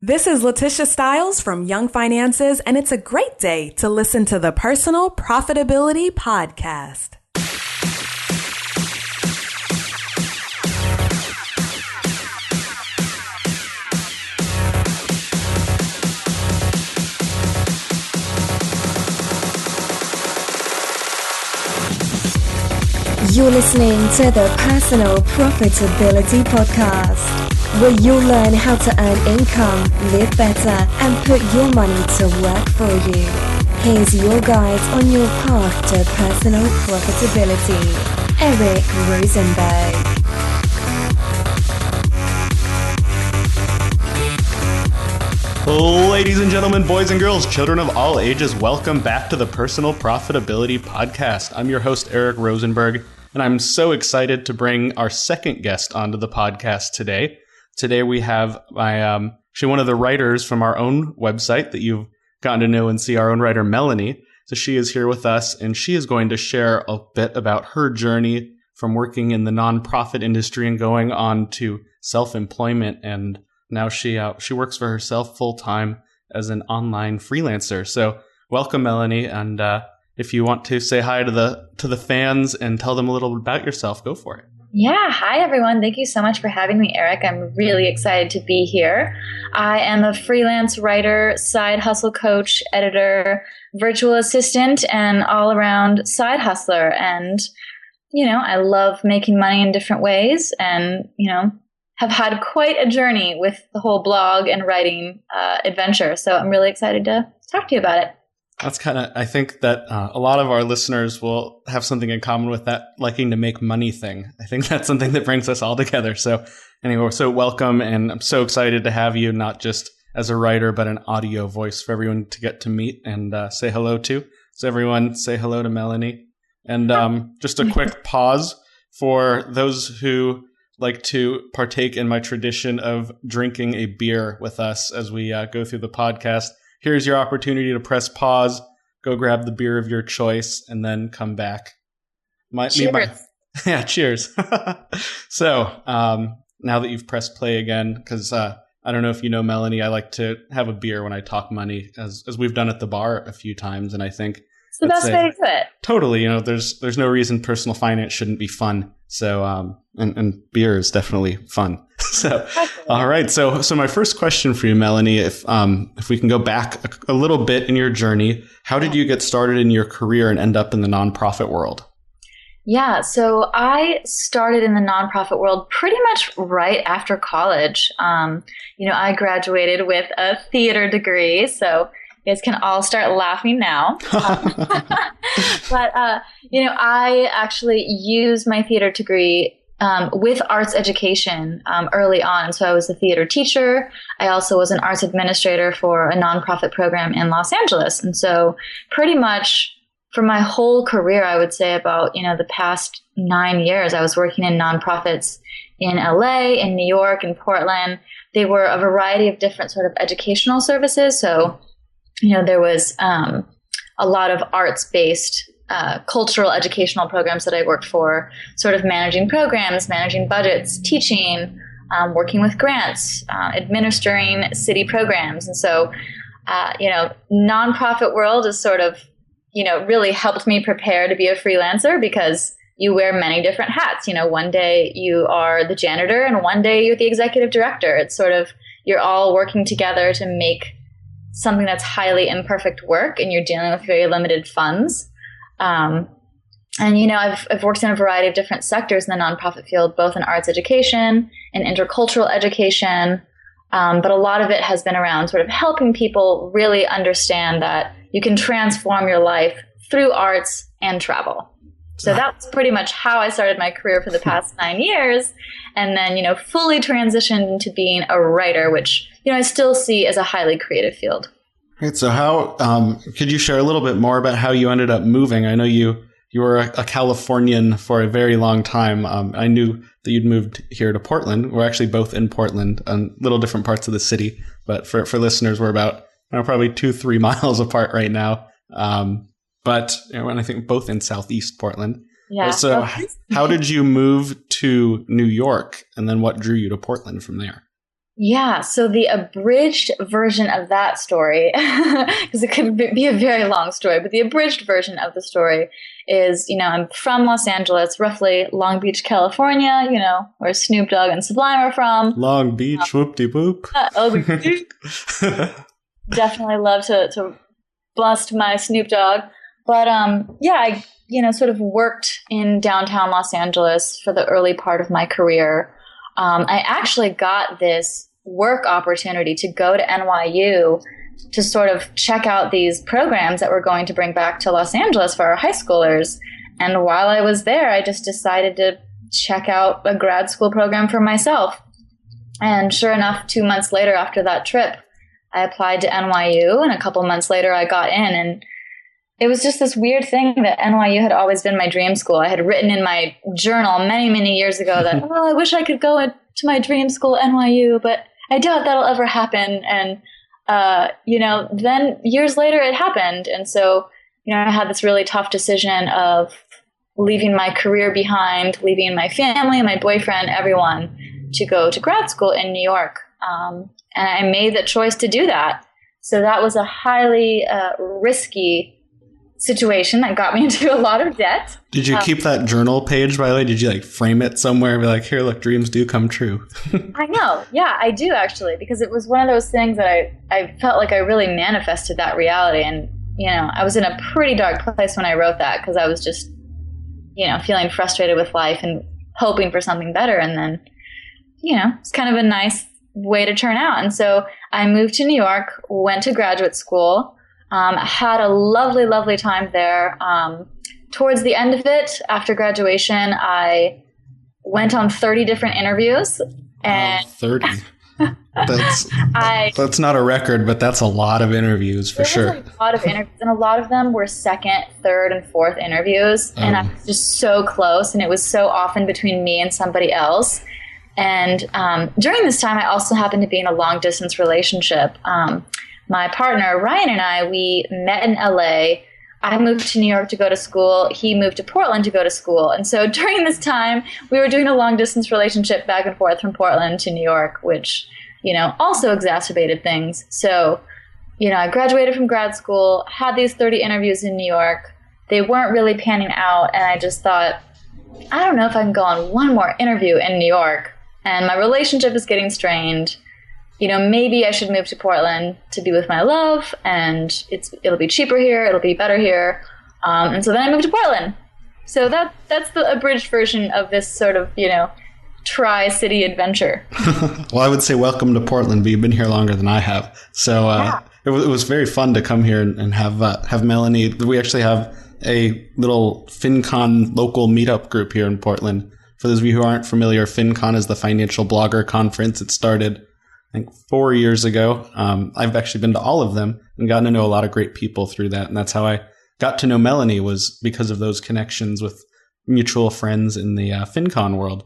This is Letitia Stiles from Young Finances, and it's a great day to listen to the Personal Profitability Podcast. You're listening to the Personal Profitability Podcast, where you'll learn how to earn income, live better, and put your money to work for you. Here's your guide on your path to personal profitability, Eric Rosenberg. Ladies and gentlemen, boys and girls, children of all ages, welcome back to the Personal Profitability Podcast. I'm your host, Eric Rosenberg, and I'm so excited to bring our second guest onto the podcast today. Today we have she's one of the writers from our own website that you've gotten to know and see, our own writer, Melanie. So she is here with us, and she is going to share a bit about her journey from working in the nonprofit industry and going on to self-employment. And now she works for herself full-time as an online freelancer. So welcome, Melanie. And if you want to say hi to the fans and tell them a little bit about yourself, go for it. Yeah. Hi, everyone. Thank you so much for having me, Eric. I'm really excited to be here. I am a freelance writer, side hustle coach, editor, virtual assistant, and all-around side hustler. And, I love making money in different ways and, have had quite a journey with the whole blog and writing adventure. So I'm really excited to talk to you about it. That's I think that a lot of our listeners will have something in common with that liking to make money thing. I think that's something that brings us all together. So anyway, so welcome. And I'm so excited to have you, not just as a writer, but an audio voice for everyone to get to meet and say hello to. So everyone say hello to Melanie. And just a quick pause for those who like to partake in my tradition of drinking a beer with us as we go through the podcast. Here's your opportunity to press pause, go grab the beer of your choice, and then come back. Cheers. Cheers. So now that you've pressed play again, because I don't know if you know, Melanie, I like to have a beer when I talk money, as we've done at the bar a few times, and I think it's the best way to do it. Totally. There's no reason personal finance shouldn't be fun. So, and beer is definitely fun. So, all right. So my first question for you, Melanie, if we can go back a little bit in your journey, how did you get started in your career and end up in the nonprofit world? Yeah. So I started in the nonprofit world pretty much right after college. I graduated with a theater degree. So you guys can all start laughing now. But, I actually used my theater degree with arts education early on. So I was a theater teacher. I also was an arts administrator for a nonprofit program in Los Angeles. And so pretty much for my whole career, I would say about, the past 9 years, I was working in nonprofits in LA, in New York, in Portland. They were a variety of different sort of educational services. So there was a lot of arts-based cultural educational programs that I worked for, sort of managing programs, managing budgets, teaching, working with grants, administering city programs. And so, nonprofit world is sort of, really helped me prepare to be a freelancer because you wear many different hats. One day you are the janitor and one day you're the executive director. It's sort of, you're all working together to make something that's highly imperfect work, and you're dealing with very limited funds. I've worked in a variety of different sectors in the nonprofit field, both in arts education and intercultural education. But a lot of it has been around sort of helping people really understand that you can transform your life through arts and travel. So that's pretty much how I started my career for the past 9 years. And then, fully transitioned into being a writer, which, I still see as a highly creative field. Right. So how, could you share a little bit more about how you ended up moving? I know you were a Californian for a very long time. I knew that you'd moved here to Portland. We're actually both in Portland, on little different parts of the city. But for listeners, we're about probably 2-3 miles apart right now. But and I think both in Southeast Portland. Yeah. So how did you move to New York, and then what drew you to Portland from there? Yeah, so the abridged version of that story, because it could be a very long story, but the abridged version of the story is, I'm from Los Angeles, roughly Long Beach, California, where Snoop Dogg and Sublime are from. Long Beach, whoop-de-whoop. Definitely love to bust my Snoop Dogg. But I sort of worked in downtown Los Angeles for the early part of my career. I actually got this work opportunity to go to NYU to sort of check out these programs that we're going to bring back to Los Angeles for our high schoolers. And while I was there, I just decided to check out a grad school program for myself. And sure enough, 2 months later after that trip, I applied to NYU, and a couple months later I got in. And it was just this weird thing that NYU had always been my dream school. I had written in my journal many, many years ago that, I wish I could go to my dream school, NYU, but I doubt that'll ever happen. And, then years later it happened. And so, I had this really tough decision of leaving my career behind, leaving my family, my boyfriend, everyone, to go to grad school in New York. And I made the choice to do that. So that was a highly risky situation that got me into a lot of debt. Did you keep that journal page, by the way? Did you frame it somewhere and be like, here, look, dreams do come true? I know. Yeah, I do actually, because it was one of those things that I felt like I really manifested that reality. And, I was in a pretty dark place when I wrote that, because I was just, feeling frustrated with life and hoping for something better. And then, it's kind of a nice way to turn out. And so I moved to New York, went to graduate school, had a lovely, lovely time there. Towards the end of it, after graduation, I went on 30 different interviews. And 30. That's not a record, but that's a lot of interviews for sure. A lot of interviews, and a lot of them were second, third, and fourth interviews. And I was just so close, and it was so often between me and somebody else. And during this time, I also happened to be in a long-distance relationship. My partner, Ryan, and I, we met in LA. I moved to New York to go to school. He moved to Portland to go to school. And so during this time, we were doing a long-distance relationship back and forth from Portland to New York, which, also exacerbated things. So, I graduated from grad school, had these 30 interviews in New York. They weren't really panning out. And I just thought, I don't know if I can go on one more interview in New York. And my relationship is getting strained. Maybe I should move to Portland to be with my love, and it'll be cheaper here, it'll be better here. And so then I moved to Portland. So that's the abridged version of this sort of, tri-city adventure. Well, I would say welcome to Portland, but you've been here longer than I have. So it was very fun to come here and have Melanie. We actually have a little FinCon local meetup group here in Portland. For those of you who aren't familiar, FinCon is the financial blogger conference. It started, I think, 4 years ago. I've actually been to all of them and gotten to know a lot of great people through that. And that's how I got to know Melanie, was because of those connections with mutual friends in the FinCon world.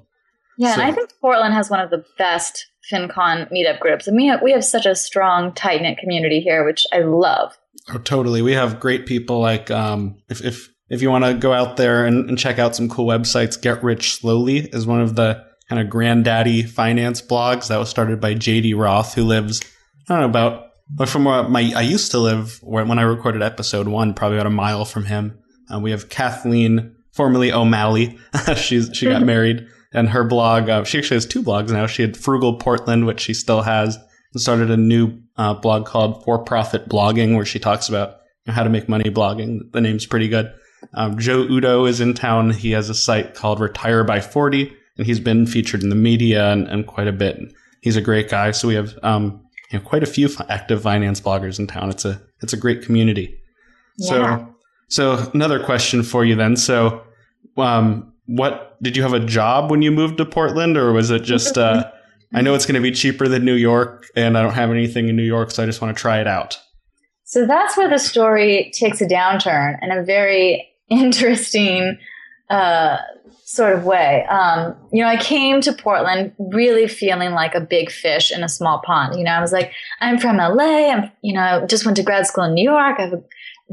Yeah, and I think Portland has one of the best FinCon meetup groups. And we have such a strong, tight-knit community here, which I love. Oh, totally. We have great people like if you want to go out there and check out some cool websites, Get Rich Slowly is one of the kind of granddaddy finance blogs that was started by JD Roth, who lives, I don't know, from where I used to live when I recorded episode 1, probably about a mile from him. We have Kathleen, formerly O'Malley. She got married, and her blog, she actually has 2 blogs now. She had Frugal Portland, which she still has, and started a new blog called For Profit Blogging, where she talks about how to make money blogging. The name's pretty good. Joe Udo is in town. He has a site called Retire by 40, and he's been featured in the media and quite a bit. He's a great guy. So we have quite a few active finance bloggers in town. It's a great community. Yeah. So another question for you then. So what did you have a job when you moved to Portland, or was it just I know it's going to be cheaper than New York, and I don't have anything in New York, so I just want to try it out? So that's where the story takes a downturn in a very interesting sort of way. I came to Portland really feeling like a big fish in a small pond. I was like, I'm from LA. I just went to grad school in New York. I have a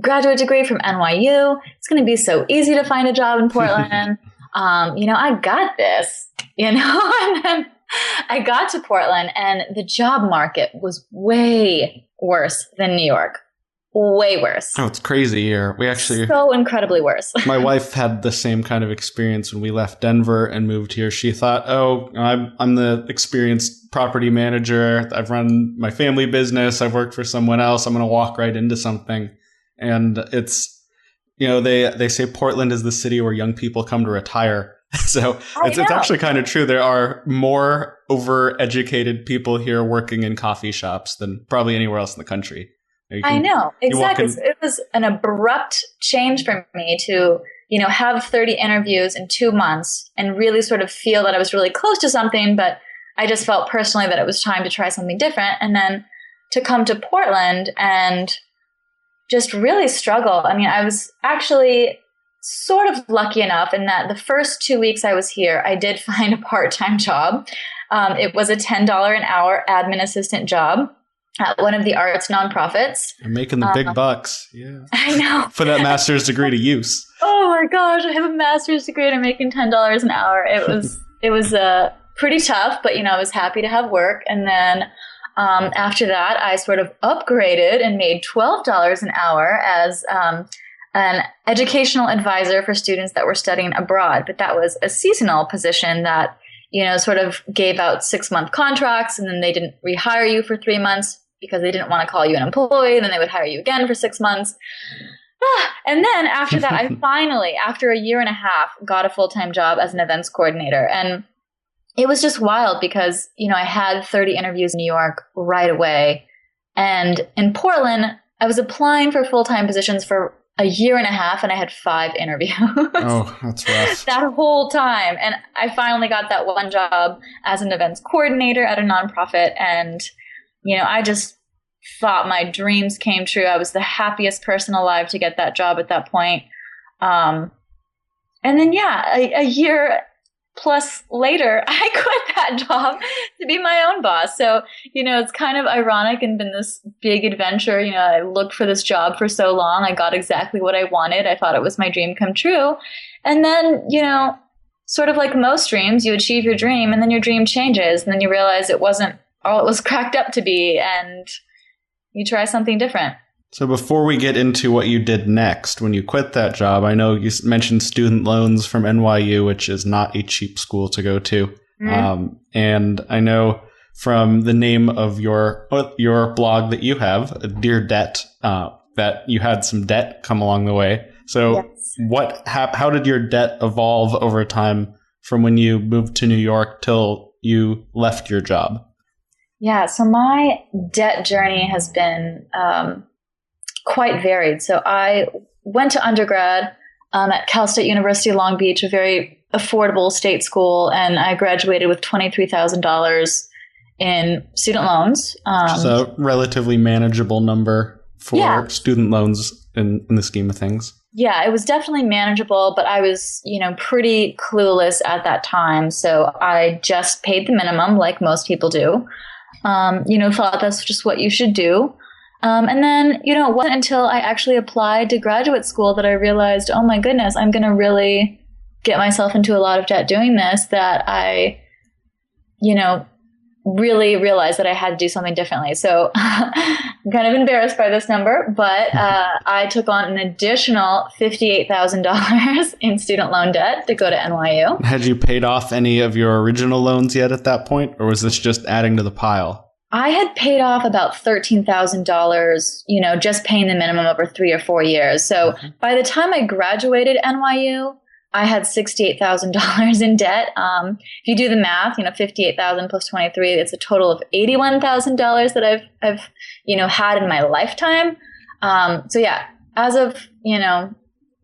graduate degree from NYU. It's going to be so easy to find a job in Portland. I got this, and then I got to Portland and the job market was way worse than New York. Way worse. Oh, it's crazy here. We actually so incredibly worse. My wife had the same kind of experience when we left Denver and moved here. She thought, "Oh, I'm the experienced property manager. I've run my family business. I've worked for someone else. I'm going to walk right into something." And it's, they say Portland is the city where young people come to retire. So it's actually kind of true. There are more overeducated people here working in coffee shops than probably anywhere else in the country. I know, exactly. It was an abrupt change for me to, have 30 interviews in 2 months and really sort of feel that I was really close to something, but I just felt personally that it was time to try something different. And then to come to Portland and just really struggle. I mean, I was actually sort of lucky enough in that the first 2 weeks I was here, I did find a part-time job. It was a $10 an hour admin assistant job at one of the arts nonprofits. You're making the big bucks. Yeah. I know. Put that master's degree to use. Oh my gosh, I have a master's degree and I'm making $10 an hour. It was pretty tough, but I was happy to have work. And then after that, I sort of upgraded and made $12 an hour as an educational advisor for students that were studying abroad. But that was a seasonal position that sort of gave out 6-month contracts, and then they didn't rehire you for 3 months because they didn't want to call you an employee. And then they would hire you again for 6 months. And then after that, I finally, after a year and a half, got a full-time job as an events coordinator. And it was just wild because, I had 30 interviews in New York right away. And in Portland, I was applying for full-time positions for a year and a half, and I had 5 interviews. Oh, that's rough. That whole time. And I finally got that one job as an events coordinator at a nonprofit. And, I just thought my dreams came true. I was the happiest person alive to get that job at that point. And then, a year plus later, I quit that job to be my own boss. So, it's kind of ironic and been this big adventure. I looked for this job for so long. I got exactly what I wanted. I thought it was my dream come true. And then, sort of like most dreams, you achieve your dream and then your dream changes. And then you realize it wasn't all it was cracked up to be. And you try something different. So before we get into what you did next, when you quit that job, I know you mentioned student loans from NYU, which is not a cheap school to go to. Mm-hmm. And I know from the name of your blog that you have, Dear Debt, that you had some debt come along the way. So yes. How did your debt evolve over time from when you moved to New York till you left your job? Yeah, so my debt journey has been quite varied. So I went to undergrad at Cal State University Long Beach, a very affordable state school, and I graduated with $23,000 in student loans. Which is a relatively manageable number for student loans in the scheme of things. Yeah, it was definitely manageable, but I was, pretty clueless at that time. So I just paid the minimum like most people do. Thought that's just what you should do. And then, it wasn't until I actually applied to graduate school that I realized, oh my goodness, I'm going to really get myself into a lot of debt doing this, that I, really realized that I had to do something differently. So I'm kind of embarrassed by this number, but I took on an additional $58,000 in student loan debt to go to NYU. Had you paid off any of your original loans yet at that point, or was this just adding to the pile? I had paid off about $13,000, just paying the minimum over 3 or 4 years. So by the time I graduated NYU, I had $68,000 in debt. If you do the math, 58,000 plus 23, it's a total of $81,000 that I've had in my lifetime. As of,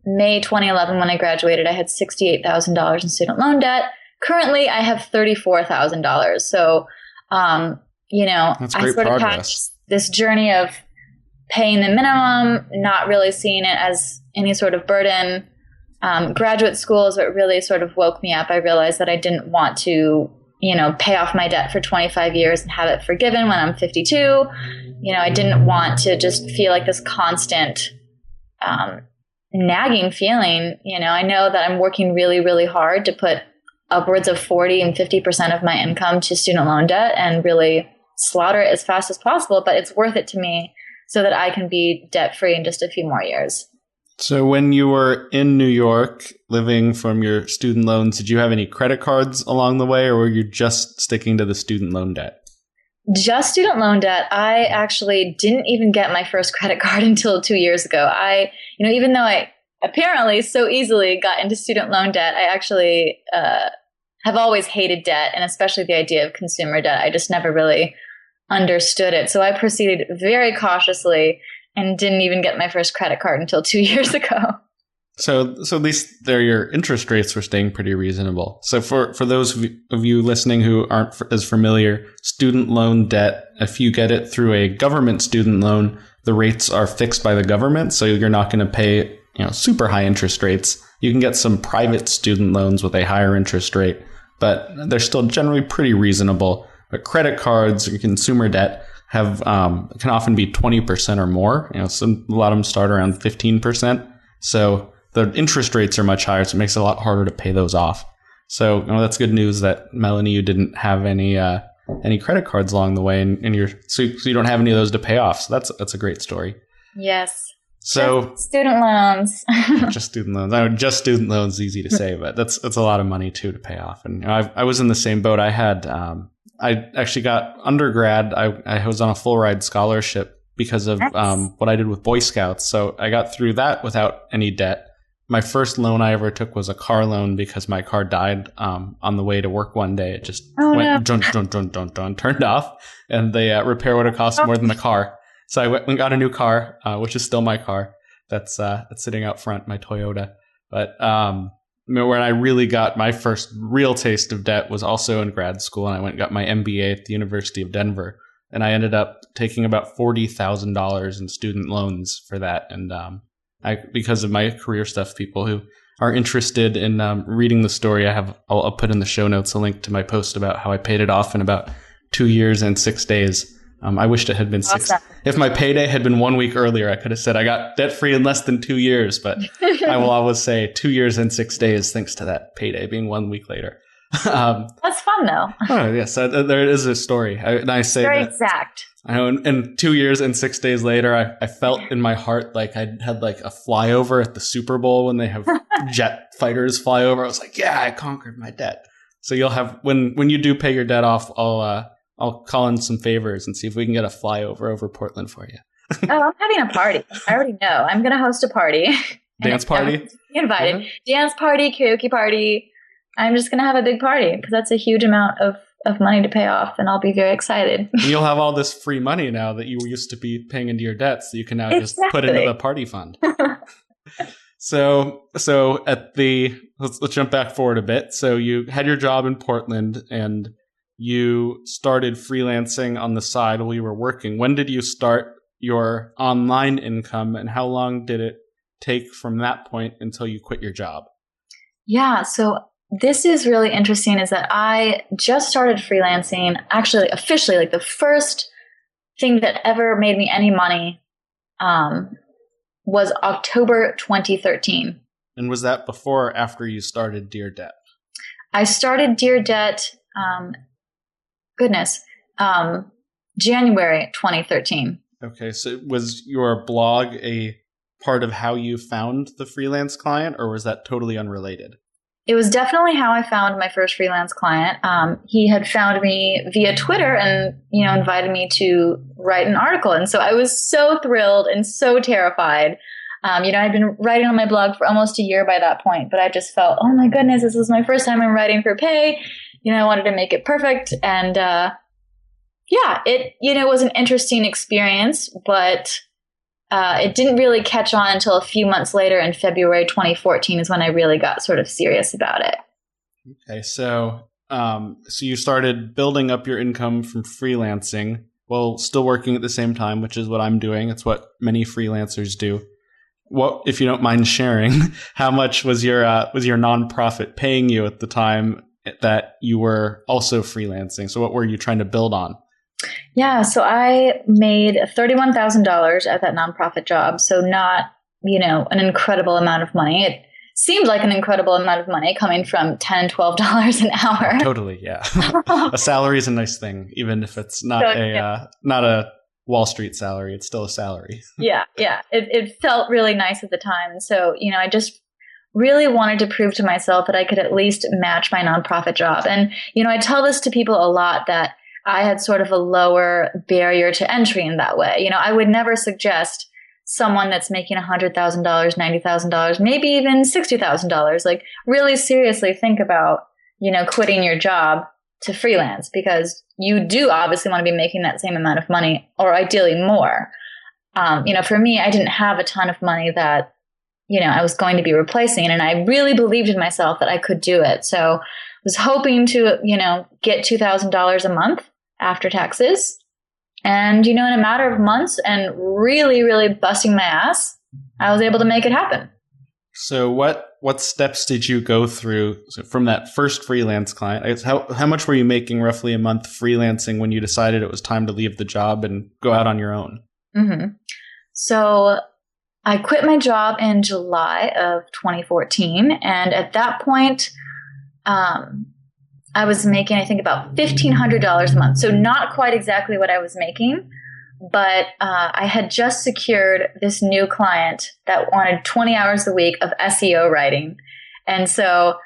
May 2011, when I graduated, I had $68,000 in student loan debt. Currently, I have $34,000. So, that's I great sort of had this journey of paying the minimum, not really seeing it as any sort of burden. Graduate school is what really sort of woke me up. I realized that I didn't want to, pay off my debt for 25 years and have it forgiven when I'm 52. I didn't want to just feel like this constant nagging feeling. I know that I'm working really, really hard to put upwards of 40 and 50% of my income to student loan debt and really slaughter it as fast as possible. But it's worth it to me so that I can be debt free in just a few more years. So when you were in New York living from your student loans, did you have any credit cards along the way, or were you just sticking to the student loan debt? Just student loan debt. I actually didn't even get my first credit card until 2 years ago. Even though I apparently so easily got into student loan debt, I actually have always hated debt, and especially the idea of consumer debt. I just never really understood it. So I proceeded very cautiously and didn't even get my first credit card until 2 years ago. So at least there, your interest rates were staying pretty reasonable. So for those of you listening who aren't as familiar, student loan debt, if you get it through a government student loan, the rates are fixed by the government. So you're not going to pay, super high interest rates. You can get some private student loans with a higher interest rate, but they're still generally pretty reasonable. But credit cards or consumer debt have can often be 20% or more. A lot of them start around 15%. So the interest rates are much higher, so it makes it a lot harder to pay those off. So that's good news that, Melanie, you didn't have any credit cards along the way, and so you don't have any of those to pay off. So that's a great story. Yes. So just student loans. Just student loans. I know just student loans is easy to say, but that's a lot of money too to pay off. And I was in the same boat. I had I actually got undergrad. I was on a full ride scholarship because of what I did with Boy Scouts. So I got through that without any debt. My first loan I ever took was a car loan because my car died on the way to work one day. It just went turned off, and the repair would have cost more than the car. So I went and got a new car, which is still my car. That's sitting out front, my Toyota. But when I really got my first real taste of debt was also in grad school, and I went and got my MBA at the University of Denver. And I ended up taking about $40,000 in student loans for that. And because of my career stuff, people who are interested in reading the story, I'll put in the show notes a link to my post about how I paid it off in about 2 years and 6 days. I wished it had been awesome. 6. If my payday had been 1 week earlier, I could have said I got debt free in less than 2 years. But I will always say 2 years and 6 days, thanks to that payday being 1 week later. That's fun, though. Oh yes, there is a story, and I say very that, exact. I know, and 2 years and 6 days later, I felt in my heart like I had like a flyover at the Super Bowl when they have jet fighters fly over. I was like, yeah, I conquered my debt. So you'll have when you do pay your debt off, I'll call in some favors and see if we can get a flyover over Portland for you. Oh, I'm having a party. I already know. I'm going to host a party. Dance party? Invited. Dance party, karaoke party. I'm just going to have a big party because that's a huge amount of money to pay off, and I'll be very excited. And you'll have all this free money now that you used to be paying into your debts, so you can now just put into the party fund. So let's jump back forward a bit. So you had your job in Portland, and you started freelancing on the side while you were working. When did you start your online income, and how long did it take from that point until you quit your job? Yeah, so this is really interesting, is that I just started freelancing, actually officially, like the first thing that ever made me any money was October 2013. And was that before or after you started Dear Debt? I started Dear Debt, January 2013. Okay, so was your blog a part of how you found the freelance client, or was that totally unrelated? It was definitely how I found my first freelance client. He had found me via Twitter and, invited me to write an article. And so I was so thrilled and so terrified. I'd been writing on my blog for almost a year by that point, but I just felt, oh my goodness, this is my first time I'm writing for pay. I wanted to make it perfect. And, it was an interesting experience, but it didn't really catch on until a few months later in February 2014 is when I really got sort of serious about it. Okay, so you started building up your income from freelancing while still working at the same time, which is what I'm doing. It's what many freelancers do. What, if you don't mind sharing, how much was your nonprofit paying you at the time that you were also freelancing? So what were you trying to build on? Yeah, so I made $31,000 at that nonprofit job. So not, an incredible amount of money. It seemed like an incredible amount of money coming from $10, $12 an hour. Totally, yeah. A salary is a nice thing, even if it's not not a Wall Street salary. It's still a salary. Yeah. It felt really nice at the time. And so, I just really wanted to prove to myself that I could at least match my nonprofit job. And, I tell this to people a lot that I had sort of a lower barrier to entry in that way. I would never suggest someone that's making $100,000, $90,000, maybe even $60,000, like really seriously think about, quitting your job to freelance, because you do obviously want to be making that same amount of money, or ideally more. For me, I didn't have a ton of money that, I was going to be replacing, and I really believed in myself that I could do it. So I was hoping to, get $2,000 a month after taxes. And, in a matter of months and really, really busting my ass, I was able to make it happen. So what steps did you go through from that first freelance client? How much were you making roughly a month freelancing when you decided it was time to leave the job and go out on your own? Mm-hmm. So I quit my job in July of 2014. And at that point, I was making, I think, about $1,500 a month. So not quite exactly what I was making, but I had just secured this new client that wanted 20 hours a week of SEO writing. And so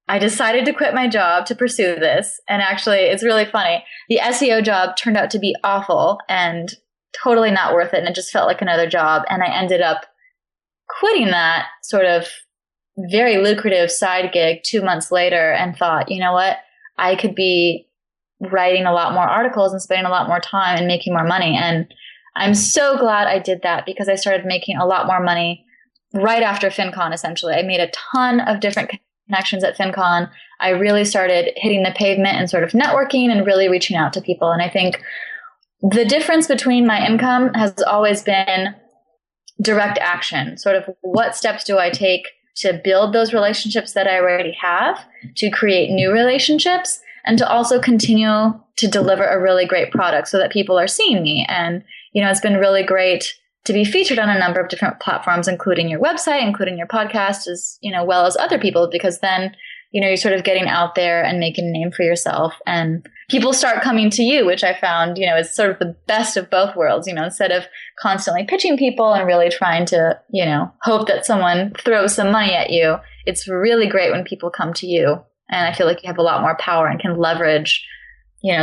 I decided to quit my job to pursue this. And actually, it's really funny. The SEO job turned out to be awful and totally not worth it. And it just felt like another job. And I ended up quitting that sort of very lucrative side gig 2 months later and thought, you know what? I could be writing a lot more articles and spending a lot more time and making more money. And I'm so glad I did that, because I started making a lot more money right after FinCon, essentially. I made a ton of different connections at FinCon. I really started hitting the pavement and sort of networking and really reaching out to people. And I think the difference between my income has always been direct action. Sort of, what steps do I take to build those relationships that I already have, to create new relationships, and to also continue to deliver a really great product so that people are seeing me. And, it's been really great to be featured on a number of different platforms, including your website, including your podcast, as, well as other people, because then, you're sort of getting out there and making a name for yourself, and people start coming to you, which I found, is sort of the best of both worlds, instead of constantly pitching people and really trying to, hope that someone throws some money at you. It's really great when people come to you. And I feel like you have a lot more power and can leverage,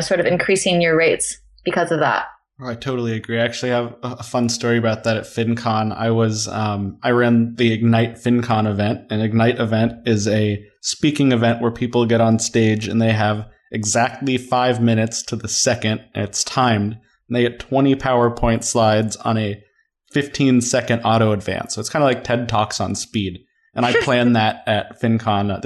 sort of increasing your rates because of that. Oh, I totally agree. I actually have a fun story about that at FinCon. I ran the Ignite FinCon event. An Ignite event is a speaking event where people get on stage and they have exactly 5 minutes to the second. And it's timed. And they get 20 PowerPoint slides on a 15-second auto advance. So it's kind of like TED Talks on speed. And I planned that at FinCon.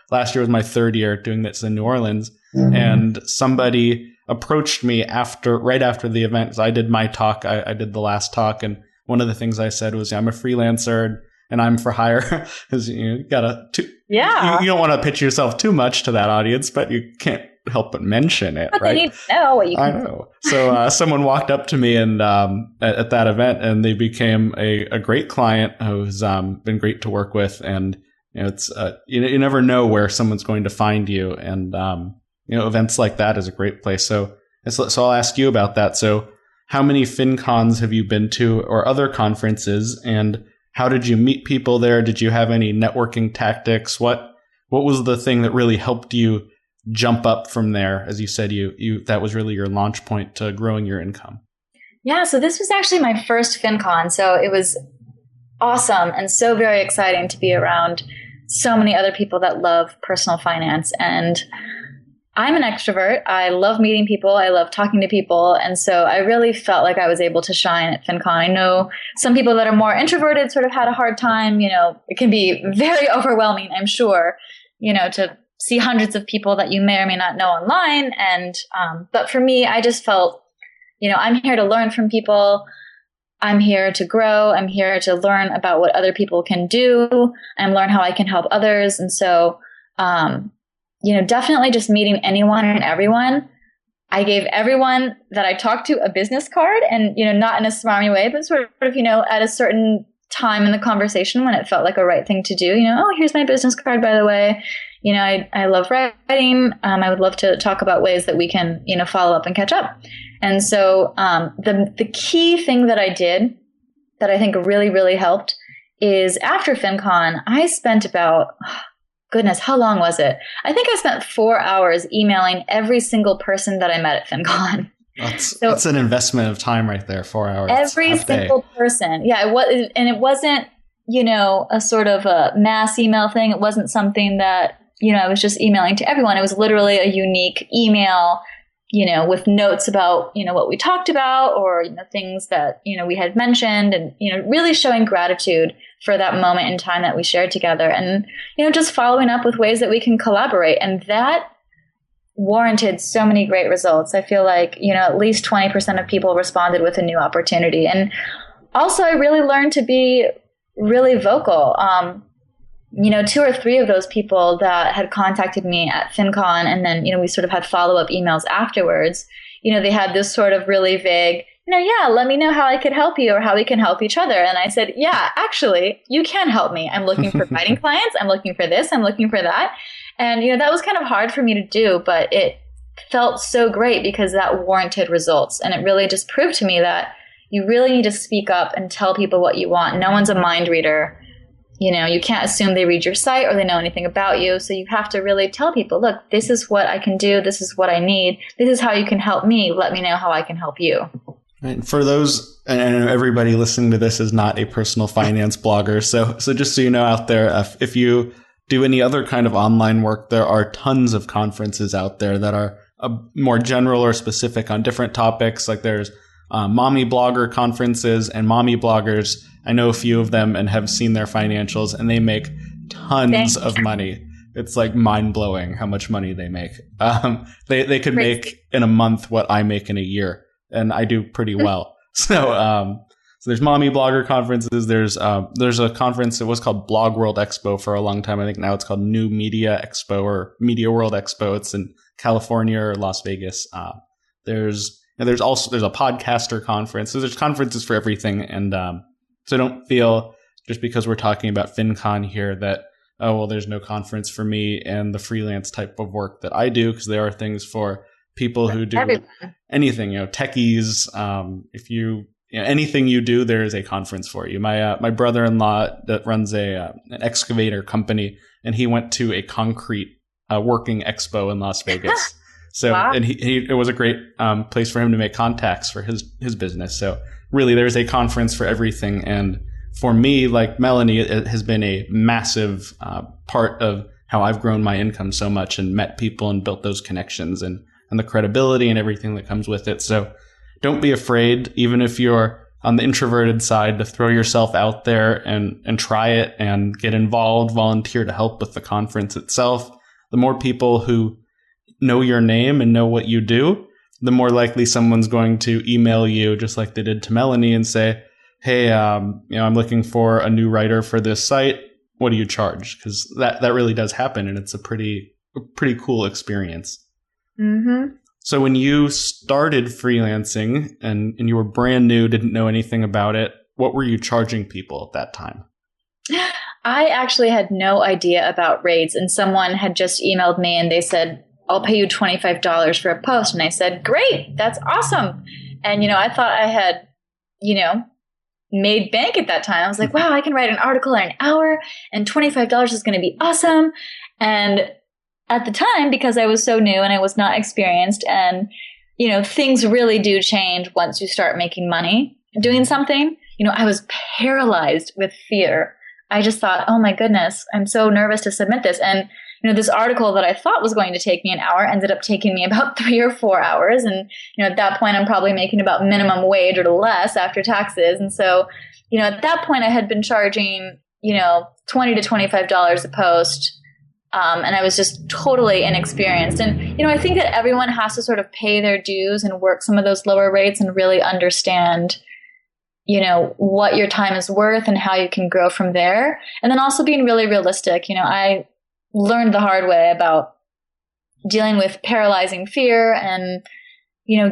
Last year was my third year doing this in New Orleans. Mm-hmm. And somebody approached me right after the event, because I did my talk. I did the last talk. And one of the things I said was, I'm a freelancer and I'm for hire. Because you don't want to pitch yourself too much to that audience, but you can't help but mention it, but right? They need to know what you can I know. So someone walked up to me and at that event, and they became a great client who's been great to work with. And it's you never know where someone's going to find you, and events like that is a great place. So I'll ask you about that. So how many FinCons have you been to, or other conferences, and how did you meet people there? Did you have any networking tactics? What was the thing that really helped you jump up from there? As you said, that was really your launch point to growing your income. Yeah, so this was actually my first FinCon. So it was awesome and so very exciting to be around so many other people that love personal finance. And I'm an extrovert. I love meeting people. I love talking to people. And so I really felt like I was able to shine at FinCon. I know some people that are more introverted sort of had a hard time. It can be very overwhelming, I'm sure, to see hundreds of people that you may or may not know online. And but for me, I just felt, I'm here to learn from people. I'm here to grow. I'm here to learn about what other people can do and learn how I can help others. And so, definitely just meeting anyone and everyone. I gave everyone that I talked to a business card, and, not in a smarmy way, but sort of, at a certain time in the conversation when it felt like a right thing to do. Oh, here's my business card, by the way. I love writing. I would love to talk about ways that we can, follow up and catch up. And so the key thing that I did that I think really, really helped is after FinCon, I spent about, goodness, how long was it? I think I spent 4 hours emailing every single person that I met at FinCon. That's an investment of time right there, 4 hours. Every single person. Yeah, it was, and it wasn't, a sort of a mass email thing. It wasn't something that, I was just emailing to everyone. It was literally a unique email, with notes about, what we talked about or, things that, we had mentioned and, really showing gratitude for that moment in time that we shared together and, just following up with ways that we can collaborate. And that warranted so many great results. I feel like, at least 20% of people responded with a new opportunity. And also I really learned to be really vocal. 2 or 3 of those people that had contacted me at FinCon and then, we sort of had follow-up emails afterwards, they had this sort of really vague, let me know how I could help you or how we can help each other. And I said, yeah, actually, you can help me. I'm looking for writing clients. I'm looking for this. I'm looking for that. And, that was kind of hard for me to do, but it felt so great because that warranted results. And it really just proved to me that you really need to speak up and tell people what you want. No one's a mind reader. You can't assume they read your site or they know anything about you. So you have to really tell people, look, this is what I can do. This is what I need. This is how you can help me. Let me know how I can help you. And for those, and I know everybody listening to this is not a personal finance blogger. So just so you know out there, if you do any other kind of online work, there are tons of conferences out there that are more general or specific on different topics. Like there's mommy blogger conferences and mommy bloggers. I know a few of them and have seen their financials, and they make tons of money. It's like mind blowing how much money they make. They could make in a month what I make in a year, and I do pretty well. So there's mommy blogger conferences. There's a conference that was called Blog World Expo for a long time. I think now it's called New Media Expo or Media World Expo. It's in California or Las Vegas. There's a podcaster conference. So there's conferences for everything, and so don't feel just because we're talking about FinCon here that, oh, well, there's no conference for me and the freelance type of work that I do, because there are things for people who do anything, techies. If you, anything you do, there is a conference for you. My brother-in-law that runs an excavator company, and he went to a concrete working expo in Las Vegas. So, wow. And it was a great place for him to make contacts for his business. So really, there's a conference for everything. And for me, like Melanie, it has been a massive part of how I've grown my income so much and met people and built those connections and the credibility and everything that comes with it. So don't be afraid, even if you're on the introverted side, to throw yourself out there and try it and get involved, volunteer to help with the conference itself. The more people who know your name and know what you do, the more likely someone's going to email you, just like they did to Melanie, and say, hey, I'm looking for a new writer for this site. What do you charge? Because that really does happen, and it's a pretty cool experience. Mm-hmm. So when you started freelancing and you were brand new, didn't know anything about it, what were you charging people at that time? I actually had no idea about rates, and someone had just emailed me and they said, I'll pay you $25 for a post. And I said, great, that's awesome. And, I thought I had, made bank at that time. I was like, wow, I can write an article in an hour and $25 is going to be awesome. And at the time, because I was so new and I was not experienced, and, things really do change once you start making money doing something. I was paralyzed with fear. I just thought, oh my goodness, I'm so nervous to submit this. And this article that I thought was going to take me an hour ended up taking me about 3 or 4 hours. And, at that point, I'm probably making about minimum wage or less after taxes. And so, at that point, I had been charging, $20 to $25 a post. And I was just totally inexperienced. And, I think that everyone has to sort of pay their dues and work some of those lower rates and really understand, what your time is worth and how you can grow from there. And then also being really realistic. I learned the hard way about dealing with paralyzing fear and,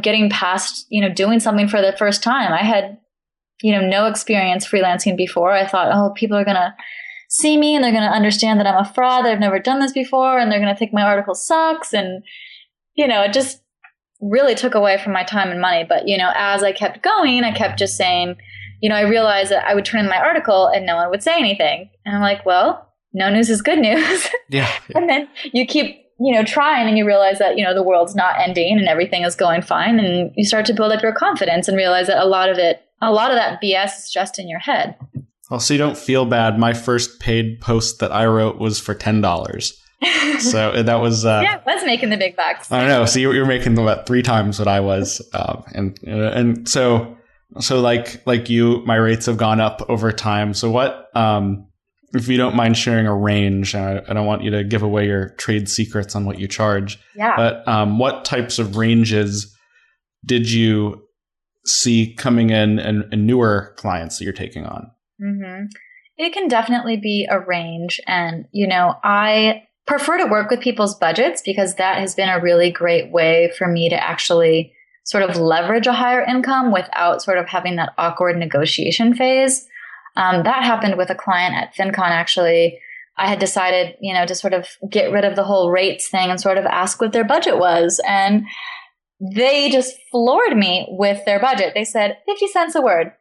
getting past, doing something for the first time. I had no experience freelancing before. I thought, oh, people are going to see me and they're going to understand that I'm a fraud, that I've never done this before, and they're going to think my article sucks. And, it just really took away from my time and money. But, as I kept going, I kept just saying, I realized that I would turn in my article and no one would say anything. And I'm like, well, no news is good news. Yeah. And then you keep, trying, and you realize that, the world's not ending and everything is going fine. And you start to build up your confidence and realize that a lot of that BS is just in your head. Well, so you don't feel bad. My first paid post that I wrote was for $10. So that was... yeah, I was making the big bucks. I know. So you're making about 3 times what I was. And so like you, my rates have gone up over time. So what... if you don't mind sharing a range, I don't want you to give away your trade secrets on what you charge. Yeah. But what types of ranges did you see coming in and newer clients that you're taking on? Mm-hmm. It can definitely be a range. And, I prefer to work with people's budgets because that has been a really great way for me to actually sort of leverage a higher income without sort of having that awkward negotiation phase. That happened with a client at FinCon, actually. I had decided, to sort of get rid of the whole rates thing and sort of ask what their budget was. And they just floored me with their budget. They said 50 cents a word.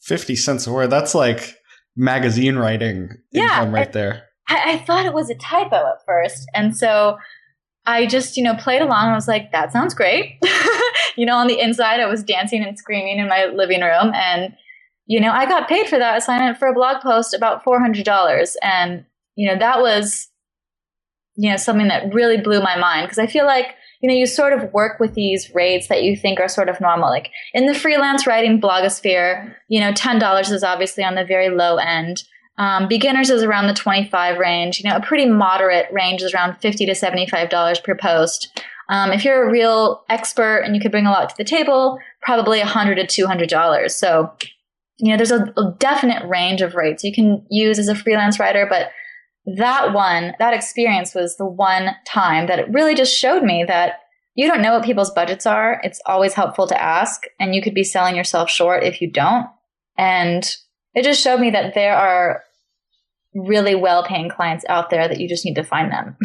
50 cents a word. That's like magazine writing income right there. I thought it was a typo at first. And so I just, played along. I was like, that sounds great. On the inside, I was dancing and screaming in my living room. And I got paid for that assignment for a blog post, about $400. And, that was, something that really blew my mind, because I feel like, you sort of work with these rates that you think are sort of normal. Like in the freelance writing blogosphere, $10 is obviously on the very low end. Beginners is around the 25 range. A pretty moderate range is around $50 to $75 per post. If you're a real expert and you could bring a lot to the table, probably $100 to $200. So, there's a definite range of rates you can use as a freelance writer, but that experience was the one time that it really just showed me that you don't know what people's budgets are. It's always helpful to ask, and you could be selling yourself short if you don't. And it just showed me that there are really well-paying clients out there that you just need to find them.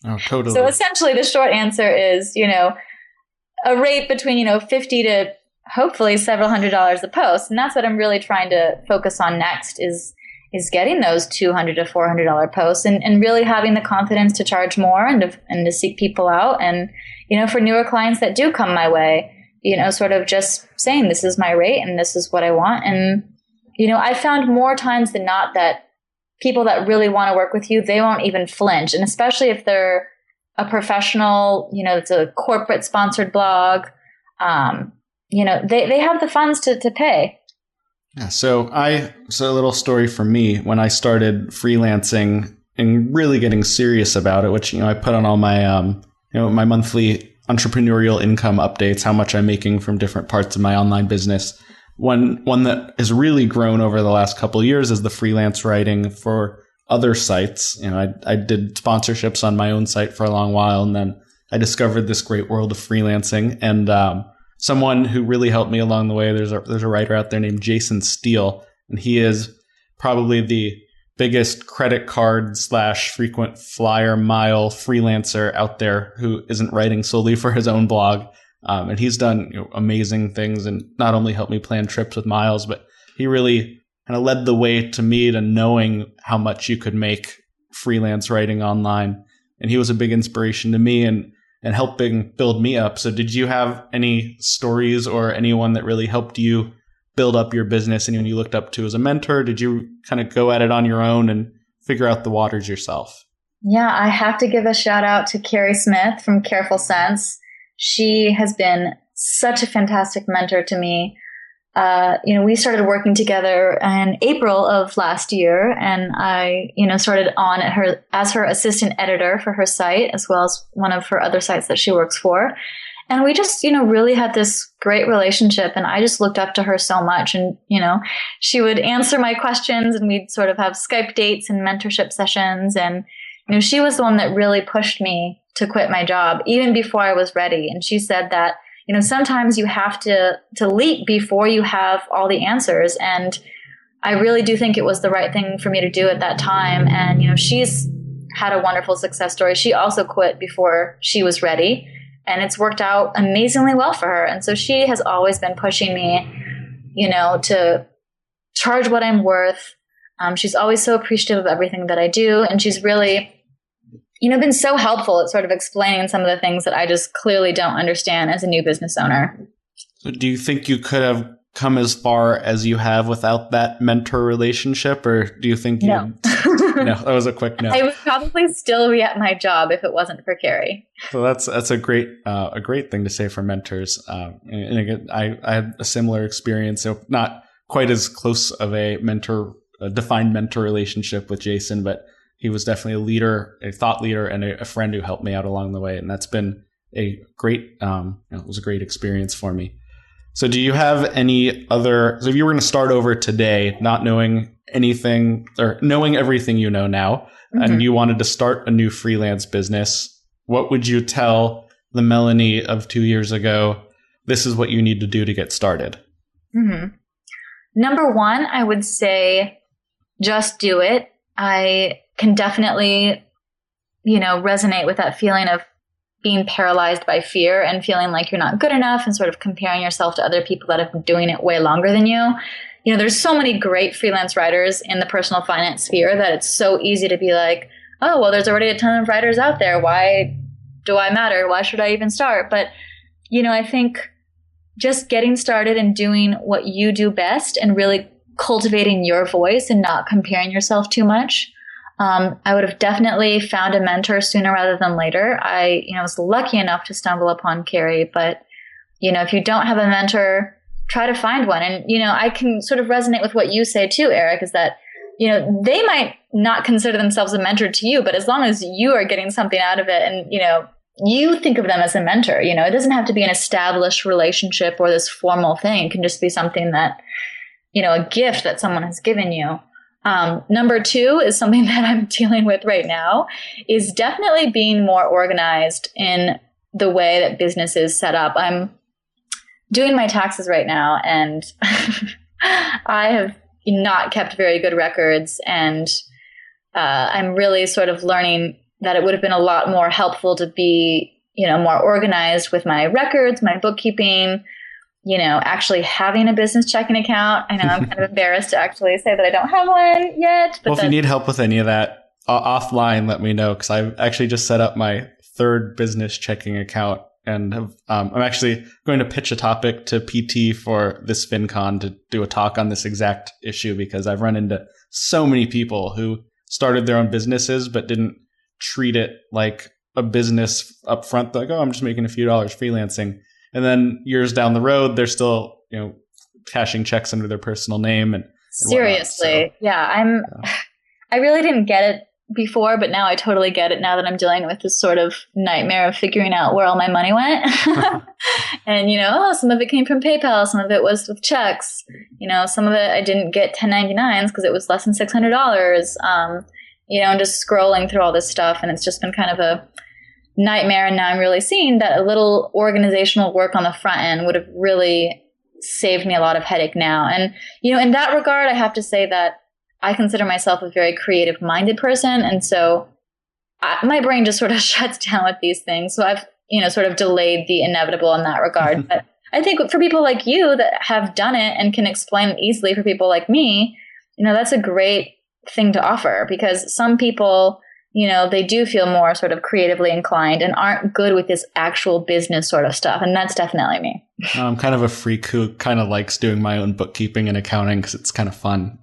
Oh, totally. So essentially the short answer is, a rate between, 50 to hopefully several $100s a post. And that's what I'm really trying to focus on next is getting those $200 to $400 posts and really having the confidence to charge more and to seek people out. And, for newer clients that do come my way, sort of just saying, this is my rate and this is what I want. And, I found more times than not that people that really want to work with you, they won't even flinch. And especially if they're a professional, it's a corporate sponsored blog, they have the funds to pay. Yeah. So a little story from me when I started freelancing and really getting serious about it, which, I put on all my, my monthly entrepreneurial income updates, how much I'm making from different parts of my online business. One that has really grown over the last couple of years is the freelance writing for other sites. I did sponsorships on my own site for a long while, and then I discovered this great world of freelancing. And someone who really helped me along the way, there's a writer out there named Jason Steele, and he is probably the biggest credit card / frequent flyer mile freelancer out there who isn't writing solely for his own blog. And he's done amazing things and not only helped me plan trips with miles, but he really kind of led the way to me to knowing how much you could make freelance writing online. And he was a big inspiration to me and helping build me up. So did you have any stories or anyone that really helped you build up your business, anyone you looked up to as a mentor? Did you kind of go at it on your own and figure out the waters yourself? Yeah, I have to give a shout out to Carrie Smith from Careful Sense. She has been such a fantastic mentor to me. We started working together in April of last year, and I, started on at her as her assistant editor for her site, as well as one of her other sites that she works for. And we just, really had this great relationship, and I just looked up to her so much. And, she would answer my questions, and we'd sort of have Skype dates and mentorship sessions. And, she was the one that really pushed me to quit my job even before I was ready. And she said that, sometimes you have to leap before you have all the answers. And I really do think it was the right thing for me to do at that time. And, she's had a wonderful success story. She also quit before she was ready, and it's worked out amazingly well for her. And so she has always been pushing me, to charge what I'm worth. She's always so appreciative of everything that I do. And she's really, been so helpful at sort of explaining some of the things that I just clearly don't understand as a new business owner. So do you think you could have come as far as you have without that mentor relationship, or do you think no? No, that was a quick no. I would probably still be at my job if it wasn't for Carrie. So that's a great thing to say for mentors. And again, I had a similar experience, so not quite as close of a defined mentor relationship with Jason, but he was definitely a leader, a thought leader, and a friend who helped me out along the way. And that's been a great, it was a great experience for me. So do you have any other, so if you were going to start over today, not knowing anything or knowing everything you know now, and you wanted to start a new freelance business, what would you tell the Melanie of 2 years ago? This is what you need to do to get started. Number one, I would say just do it. I can definitely, resonate with that feeling of being paralyzed by fear and feeling like you're not good enough and sort of comparing yourself to other people that have been doing it way longer than you. There's so many great freelance writers in the personal finance sphere that it's so easy to be like, oh, well, there's already a ton of writers out there. Why do I matter? Why should I even start? But, I think just getting started and doing what you do best and really cultivating your voice and not comparing yourself too much. I would have definitely found a mentor sooner rather than later. I, was lucky enough to stumble upon Carrie, but, if you don't have a mentor, try to find one. And, I can sort of resonate with what you say too, Eric, is that, they might not consider themselves a mentor to you, but as long as you are getting something out of it and, you think of them as a mentor, it doesn't have to be an established relationship or this formal thing. It can just be something that, a gift that someone has given you. Number two is something that I'm dealing with right now, is definitely being more organized in the way that business is set up. I'm doing my taxes right now, and I have not kept very good records, and I'm really sort of learning that it would have been a lot more helpful to be, more organized with my records, my bookkeeping, actually having a business checking account. I know I'm kind of embarrassed to actually say that I don't have one yet. But well, if you need help with any of that offline, let me know, because I've actually just set up my third business checking account, and I'm actually going to pitch a topic to PT for this FinCon to do a talk on this exact issue, because I've run into so many people who started their own businesses but didn't treat it like a business up front. Like, oh, I'm just making a few dollars freelancing. And then years down the road, they're still, cashing checks under their personal name and seriously. So, yeah, I really didn't get it before, but now I totally get it now that I'm dealing with this sort of nightmare of figuring out where all my money went. And, some of it came from PayPal. Some of it was with checks. Some of it I didn't get 1099s because it was less than $600. And just scrolling through all this stuff. And it's just been kind of a nightmare. And now I'm really seeing that a little organizational work on the front end would have really saved me a lot of headache now. And, in that regard, I have to say that I consider myself a very creative minded person. And so my brain just sort of shuts down with these things. So I've, sort of delayed the inevitable in that regard. But I think for people like you that have done it and can explain it easily for people like me, that's a great thing to offer, because some people, they do feel more sort of creatively inclined and aren't good with this actual business sort of stuff. And that's definitely me. I'm kind of a freak who kind of likes doing my own bookkeeping and accounting because it's kind of fun.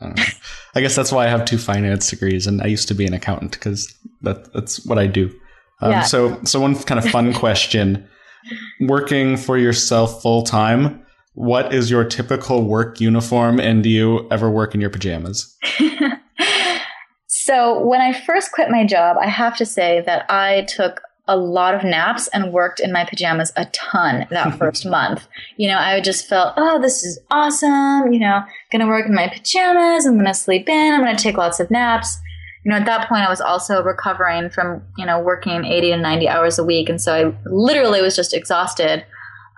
I guess that's why I have 2 finance degrees, and I used to be an accountant because that's what I do. Yeah. So one kind of fun question, working for yourself full time, what is your typical work uniform, and do you ever work in your pajamas? So when I first quit my job, I have to say that I took a lot of naps and worked in my pajamas a ton that first month. I just felt, oh, this is awesome. Going to work in my pajamas. I'm going to sleep in. I'm going to take lots of naps. At that point, I was also recovering from, working 80 to 90 hours a week. And so I literally was just exhausted.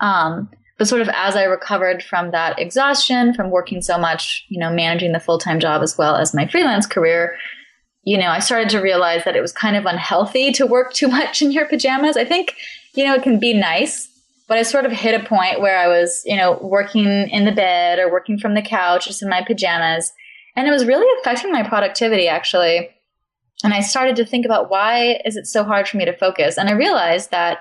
But sort of as I recovered from that exhaustion, from working so much, managing the full-time job as well as my freelance career, I started to realize that it was kind of unhealthy to work too much in your pajamas. I think, it can be nice, but I sort of hit a point where I was, working in the bed or working from the couch just in my pajamas. And it was really affecting my productivity, actually. And I started to think about, why is it so hard for me to focus? And I realized that,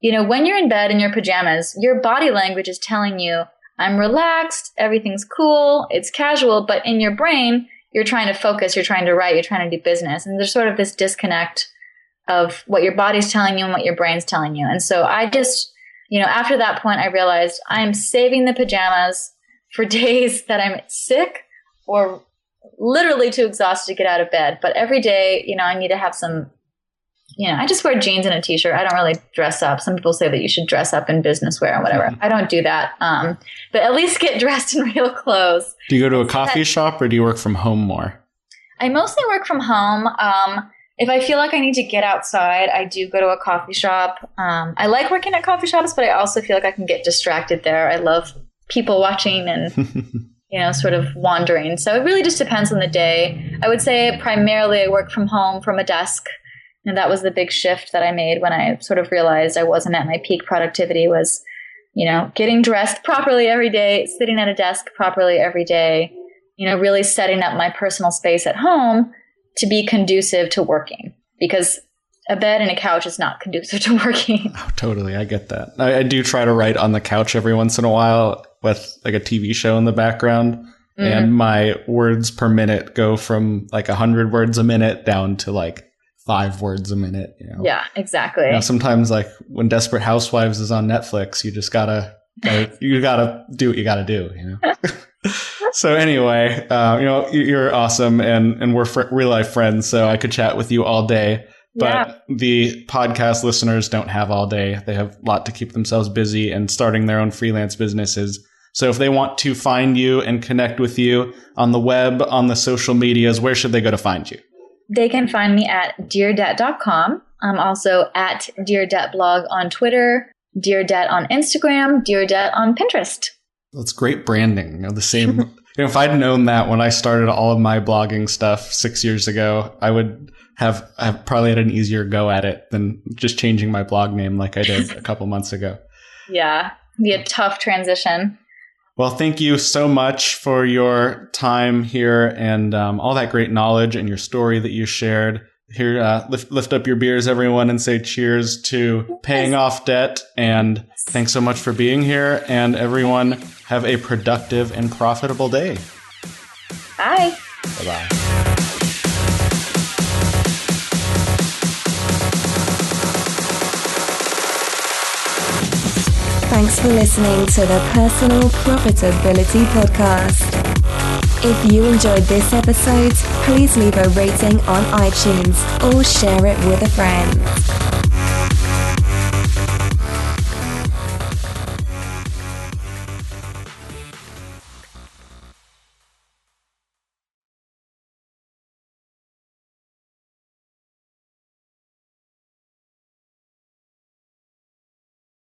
when you're in bed in your pajamas, your body language is telling you, I'm relaxed, everything's cool, it's casual, but in your brain, you're trying to focus, you're trying to write, you're trying to do business. And there's sort of this disconnect of what your body's telling you and what your brain's telling you. And so I just, after that point, I realized I'm saving the pajamas for days that I'm sick or literally too exhausted to get out of bed. But every day, I need to have some, I just wear jeans and a t-shirt. I don't really dress up. Some people say that you should dress up in business wear and whatever. I don't do that. But at least get dressed in real clothes. Do you go to a coffee shop or do you work from home more? I mostly work from home. If I feel like I need to get outside, I do go to a coffee shop. I like working at coffee shops, but I also feel like I can get distracted there. I love people watching and, sort of wandering. So it really just depends on the day. I would say primarily I work from home from a desk. And that was the big shift that I made when I sort of realized I wasn't at my peak productivity was, getting dressed properly every day, sitting at a desk properly every day, really setting up my personal space at home to be conducive to working, because a bed and a couch is not conducive to working. Oh, totally. I get that. I do try to write on the couch every once in a while with like a TV show in the background. Mm-hmm. And my words per minute go from like 100 words a minute down to like 5 words a minute. Yeah, exactly. Sometimes like when Desperate Housewives is on Netflix, you just gotta do what you gotta do. So anyway, you're awesome, and we're real life friends, so I could chat with you all day. But the podcast listeners don't have all day. They have a lot to keep themselves busy and starting their own freelance businesses. So if they want to find you and connect with you on the web, on the social medias, where should they go to find you? They can find me at deardebt.com. I'm also at Dear Debt Blog on Twitter, Dear Debt on Instagram, Dear Debt on Pinterest. That's great branding. The same. If I'd known that when I started all of my blogging stuff 6 years ago, I would have probably had an easier go at it than just changing my blog name like I did a couple months ago. Yeah, it'd be a tough transition. Well, thank you so much for your time here and all that great knowledge and your story that you shared. Here, lift up your beers, everyone, and say cheers to paying off debt. And thanks so much for being here. And everyone, have a productive and profitable day. Bye. Bye-bye. Thanks for listening to the Personal Profitability Podcast. If you enjoyed this episode, please leave a rating on iTunes or share it with a friend.